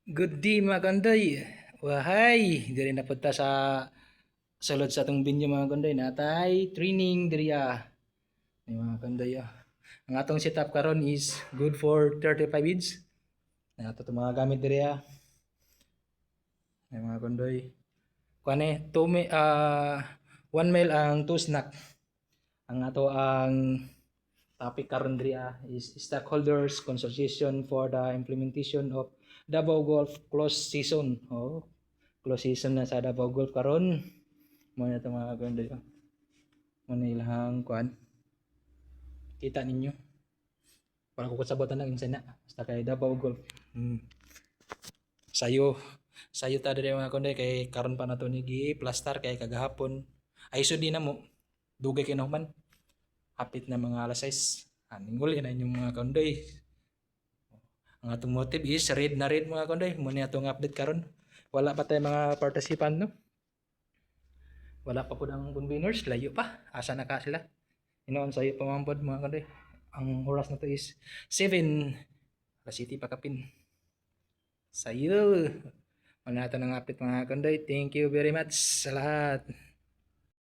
Good day mga kandoy. Wahay, diri na punta sa sulod sa atong binyo mga kandoy. Natay training diri ni mga kandoy. Ang atong setup karon is good for 35 weeds. Nato itong mga gamit diri Ay mga kandoy. Kuane 1 mil ang 2 snack. Ang ato ang topic karon diri is stakeholders consultation for the implementation of Davao Golf close season. Close season na sa Davao Golf karon. Mo na itong mga kandoy. Mo na ilang kuan. Kita ninyo. Para ko sabotan ng insana. Basta kay Davao Golf. Sayo. Sayo ta diri mga kandoy kay karon pa nato ni gi-plaster kay kagahapon. Ay so di na mo. Dugay kay nahuman. Hapit na mga alas 6. Ninguli na inyong mga kandoy. Ang atong motive is read na read mga kandoy. Muna atong update karon. Wala pa tayo mga participant no. Wala pa po ang conveners. Layo pa. Asa na ka sila. Inoon sa'yo pamambod mga kandoy. Ang oras na to is 7. Alas City pa kapin. Sa'yo. Wala natin ang update mga kandoy. Thank you very much sa lahat.